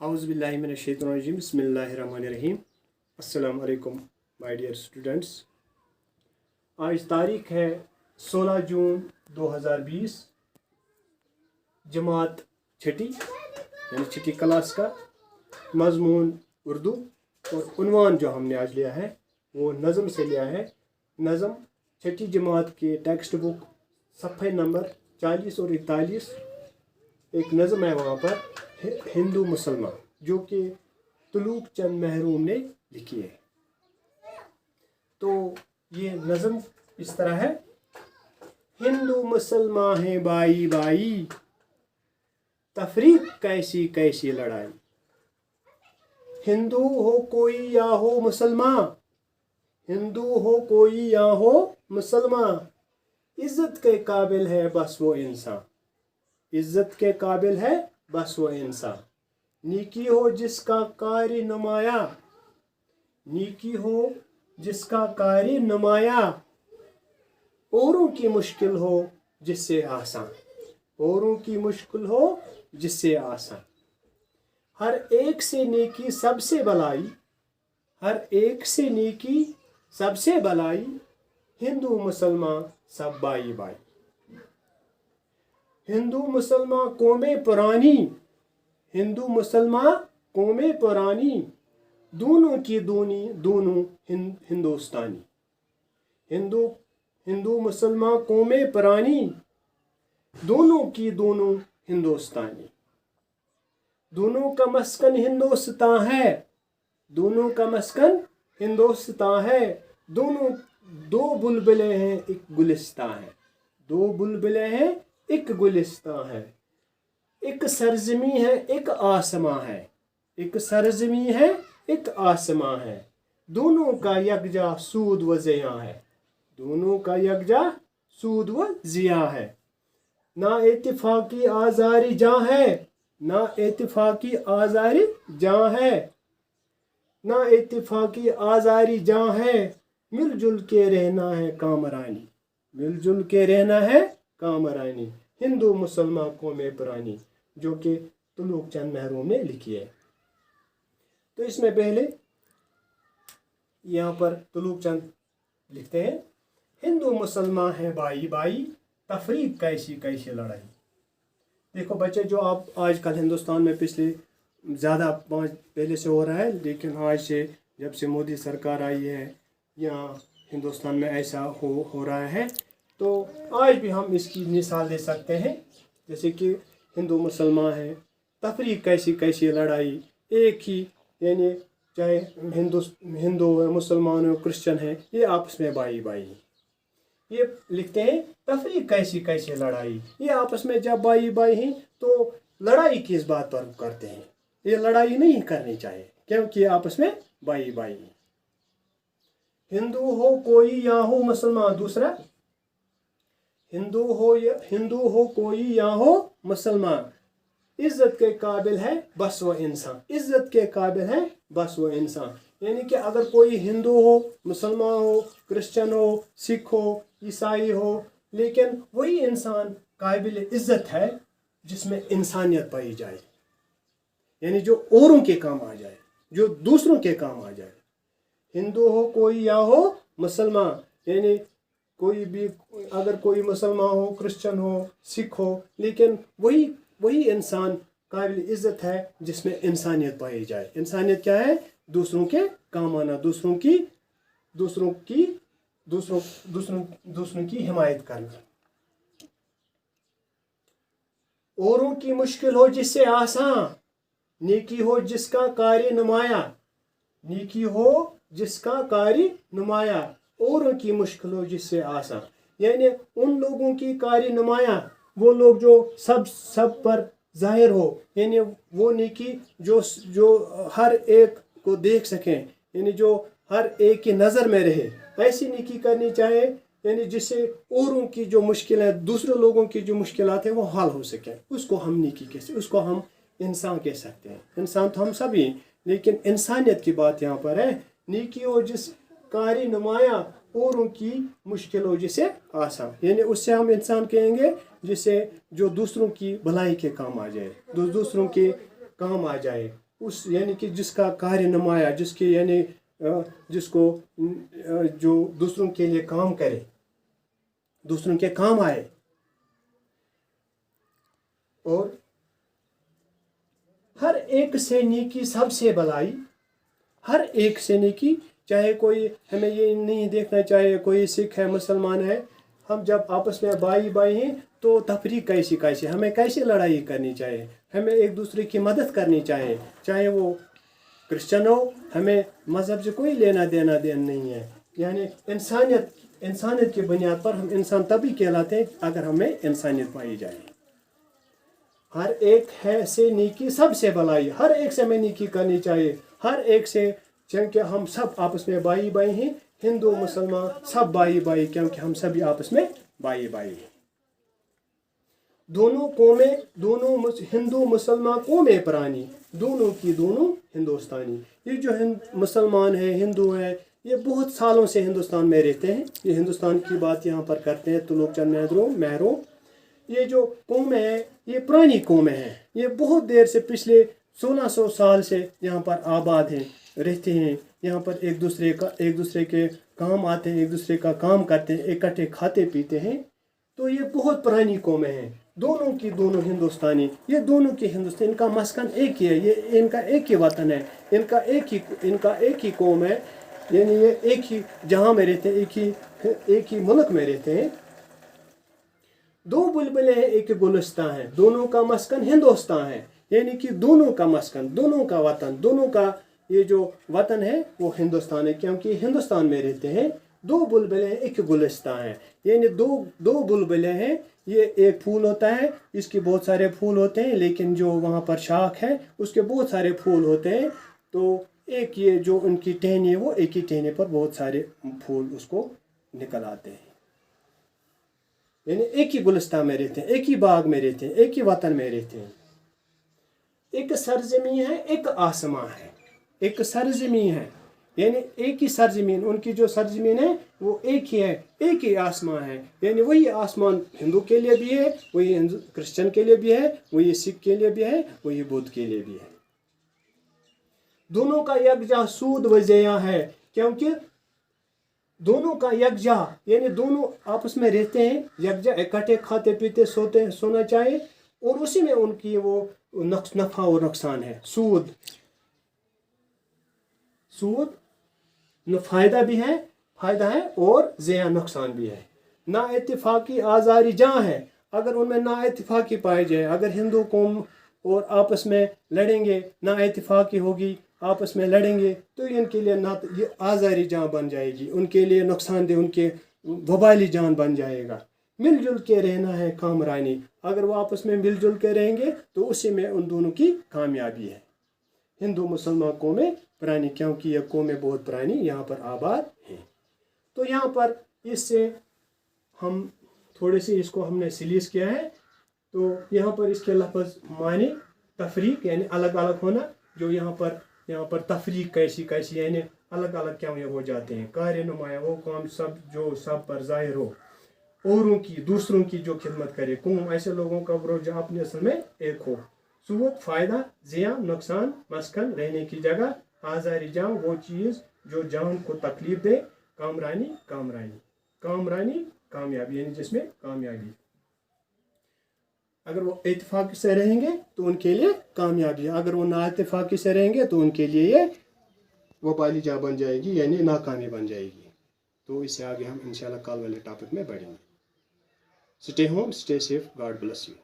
औज़ुबिल्लाहिमिनश्शैतानिर्रजीम बिस्मिल्लाहिर्रहमानिर्रहीम। अस्सलाम वालेकुम माय डियर स्टूडेंट्स। आज तारीख है 16 जून 2020। जमात छठी यानी छठी क्लास का मज़मून उर्दू और उन्वान जो हमने आज लिया है वो नज़म से लिया है। नज़म छठी जमात के टेक्स्ट बुक सफ़े नंबर 40 और 41 एक नज़म है वहाँ पर हिंदू मुसलमान, जो कि तुलूक चंद महरूम ने लिखी है। तो ये नज़म इस तरह है। हिंदू मुसलमान है बाई बाई, तफरीक कैसी कैसी लड़ाई। हिंदू हो कोई या हो मुसलमान, हिंदू हो कोई या हो मुसलमान, इज्जत के काबिल है बस वो इंसान, इज्जत के काबिल है बस वो इंसान। नीकी हो जिसका कारी नुमाया, नीकी हो जिसका कारी नुमाया, औरों की मुश्किल हो जिससे आसान, औरों की मुश्किल हो जिससे आसान। हर एक से नेकी सबसे भलाई, हर एक से नेकी सबसे भलाई, हिंदू मुसलमान सब बाई बाई। हिंदू मुसलमान कौमें पुरानी, हिंदू मुसलमान कौमें पुरानी, दोनों की दोनों हिंदुस्तानी। हिंदू मुसलमान कौमें पुरानी, दोनों की दोनों हिंदुस्तानी। दोनों का मस्कन हिंदुस्तान है, दोनों का मस्कन हिंदुस्तान है। दोनों दो बुलबुलें हैं एक गुलिस्तान है, दो बुलबुलें हैं एक गुलिस्तान है। एक सरजमी है एक आसमां है, एक सरजमी है एक आसमां है। दोनों का यकजा सूद व ज़िया है, दोनों का यकजा सूद व ज़िया है। ना इत्तिफाकी आज़ारी जहाँ है, ना इत्तिफाकी आज़ारी जहाँ है, ना इत्तिफाकी आज़ारी जहाँ है। मिलजुल के रहना है कामरानी, मिलजुल के रहना है कामरानी। हिंदू मुसलमान कौमें पुरानी, जो कि तुलूक चंद महरूम ने लिखी है। तो इसमें पहले यहाँ पर तुलूक चंद लिखते हैं, हिंदू मुसलमान है बाई बाई, तफरीक कैसी कैसी लड़ाई। देखो बच्चे, जो आप आजकल हिंदुस्तान में पिछले ज़्यादा पहले से हो रहा है, लेकिन आज से जब से मोदी सरकार आई है यहाँ हिंदुस्तान में ऐसा हो रहा है। तो आज भी हम इसकी मिसाल दे सकते हैं, जैसे कि हिंदू मुसलमान है, तफरीक कैसी कैसी लड़ाई। एक ही यानी चाहे हिंदू है, मुसलमान हो, क्रिश्चियन है, ये आपस में बाई बाई। ये लिखते हैं तफरीक कैसी कैसी लड़ाई। ये आपस में जब बाई बाई हैं तो लड़ाई किस बात पर करते हैं। ये लड़ाई नहीं करनी चाहिए क्योंकि आपस में बाई बाई। हिंदू हो कोई या हो मुसलमान, दूसरा हिंदू हो कोई या हो मुसलमान, इज्जत के काबिल है बस वो इंसान, इज्जत के काबिल है बस वो इंसान। यानी कि अगर कोई हिंदू हो, मुसलमान हो, क्रिश्चियन हो, सिख हो, ईसाई हो, लेकिन वही इंसान काबिल इज्जत है जिसमें इंसानियत पाई जाए, यानी जो औरों के काम आ जाए, जो दूसरों के काम आ जाए। हिंदू हो कोई या हो मुसलमान, यानी कोई भी, अगर कोई मुसलमान हो, क्रिश्चियन हो, सिख हो, लेकिन वही इंसान काबिल इज्जत है जिसमें इंसानियत पाई जाए। इंसानियत क्या है? दूसरों के काम आना, दूसरों की हिमायत करना। औरों की मुश्किल हो जिससे आसान, नेकी हो जिसका कारी नुमाया, नेकी हो जिसका कारी नुमाया, औरों की मुश्किल हो जिससे आसान। यानी उन लोगों की कारी नुमाया, वो लोग जो सब पर जाहिर हो, यानी वो नेकी जो हर एक को देख सकें, यानी जो हर एक की नज़र में रहे, ऐसी नेकी करनी चाहिए, यानी जिससे औरों की जो मुश्किल है, दूसरे लोगों की जो मुश्किलात है वो हल हो सके। उसको हम नेकी कैसे, उसको हम इंसान कह सकते हैं। इंसान तो हम सभी, लेकिन इंसानियत की बात यहाँ पर है। नेकी हो जिस कारी नुमाया, औरों की मुश्किल हो जिसे आसान, यानी उससे हम इंसान कहेंगे जिससे जो दूसरों की भलाई के काम आ जाए, दूसरों के काम आ जाए। उस यानी कि जिसका कार्य नुमाया, जिसके यानी जिसको जो दूसरों के लिए काम करे, दूसरों के काम आए, और हर एक से नेकी सबसे भलाई, हर एक से नेकी। चाहे कोई, हमें ये नहीं देखना चाहिए कोई सिख है मुसलमान है, हम जब आपस में भाई भाई हैं तो तफरीक कैसी कैसी, हमें कैसे लड़ाई करनी चाहिए, हमें एक दूसरे की मदद करनी चाहिए। चाहे वो क्रिश्चियन हो, हमें मज़हब से कोई लेना देना नहीं है। यानी इंसानियत की बुनियाद पर हम इंसान तभी कहलाते हैं अगर हमें इंसानियत पाई जाए। हर एक है से नेकी सबसे भलाई, हर एक से हमें नेकी करनी चाहिए, हर एक से, क्योंकि हम सब आपस में भाई भाई हैं। हिंदू मुसलमान सब भाई भाई, क्योंकि हम सभी आपस में भाई भाई हैं। दोनों कौमें, दोनों हिंदू मुसलमान कौमें पुरानी, दोनों की दोनों हिंदुस्तानी। ये जो मुसलमान है, हिंदू है, ये बहुत सालों से हिंदुस्तान में रहते हैं। ये हिंदुस्तान की बात यहाँ पर करते हैं तुलुक चंद महरो। ये जो कौमें हैं ये पुरानी कौमें हैं, ये बहुत देर से पिछले 1600 साल से यहाँ पर आबाद हैं, रहते हैं। यहाँ पर एक दूसरे के काम आते हैं, एक दूसरे का काम करते हैं, इकट्ठे खाते पीते हैं। तो ये बहुत पुरानी कौमें हैं, दोनों की दोनों हिंदुस्तानी। ये दोनों के हिंदुस्तान, इनका मस्कन एक ही है, ये इनका एक ही वतन है, इनका एक ही कौम है। यानी ये एक ही जहाँ में रहते हैं, एक ही मुल्क में रहते हैं। दो बुलबुलें हैं एक गुलिस्तां है, दोनों का मस्कन हिंदुस्तान है। यानी कि दोनों का मस्कन, दोनों का वतन, दोनों का ये जो वतन है वो हिंदुस्तान है, क्योंकि हिंदुस्तान में रहते हैं। दो बुलबुलें एक गुलिस्तां है, यानी दो बुलबुलें हैं। ये एक फूल होता है, इसके बहुत सारे फूल होते हैं, लेकिन जो वहाँ पर शाख है उसके बहुत सारे फूल होते हैं। तो एक ये जो उनकी टहनी है, वो एक ही टहनी पर बहुत सारे फूल उसको निकल आते हैं। यानी एक ही गुलिस्तान में रहते हैं, एक ही बाग में रहते हैं, एक ही वतन में रहते हैं। एक सरजमीन है, एक आसमां है। एक सरजमीन है, यानी एक ही सरजमीन, उनकी जो सरजमीन है वो एक ही है, एक ही आसमां है। यानी वही आसमान हिंदू के लिए भी है, वही क्रिश्चियन के लिए भी है, वही सिख के लिए भी है, वही बुद्ध के लिए भी है। दोनों का यकजा सूद व ज़िया है, क्योंकि दोनों का यकजा, यानी दोनों आपस में रहते हैं यकजा, इकट्ठे खाते पीते सोते सोना चाहिए, और उसी में उनकी वो नफा और नुकसान है। सूद फायदा भी है, फायदा है, और ज़िया नुकसान भी है। ना इत्तेफाकी आज़ारी जहाँ है, अगर उनमें ना इत्तेफाकी पाई जाए, अगर हिंदू कौम और आपस में लड़ेंगे, ना इत्तेफाकी होगी, आपस में लड़ेंगे, तो इनके लिए ना ये आज़ारी जान बन जाएगी, उनके लिए नुकसानदेह, उनके वबाली जान बन जाएगा। मिलजुल के रहना है कामरानी, अगर वो आपस में मिलजुल के रहेंगे तो उसी में उन दोनों की कामयाबी है। हिंदू मुसलमान कौमें पुरानी, क्योंकि ये कौमें बहुत पुरानी यहाँ पर आबाद हैं। तो यहाँ पर इससे हम थोड़े से इसको हमने सिलीस किया है। तो यहाँ पर इसके लफ्ज़ माने तफरीक, यानी अलग अलग होना। जो यहाँ पर तफरीक कैसी कैसी, यानी अलग अलग क्या हो जाते हैं। कार्य नुमाया वो काम सब जो सब पर ज़ाहिर हो, औरों की दूसरों की जो खिदमत करे। कौम ऐसे लोगों का ग्रोह जो अपने असल में एक हो। सूद फायदा, ज़िया नुकसान, मस्कन रहने की जगह, आज़ारी जान वो चीज़ जो जान को तकलीफ दे, कामरानी कामयाबी, यानी जिसमें कामयाबी। अगर वो इत्तेफाक से रहेंगे तो उनके लिए कामयाबी है, अगर वो ना इत्तेफाकी से रहेंगे तो उनके लिए ये वबाली जा बन जाएगी, यानी नाकामी बन जाएगी। तो इससे आगे हम इंशाल्लाह कल वाले टॉपिक में बढ़ेंगे। Stay home, stay safe, God bless you.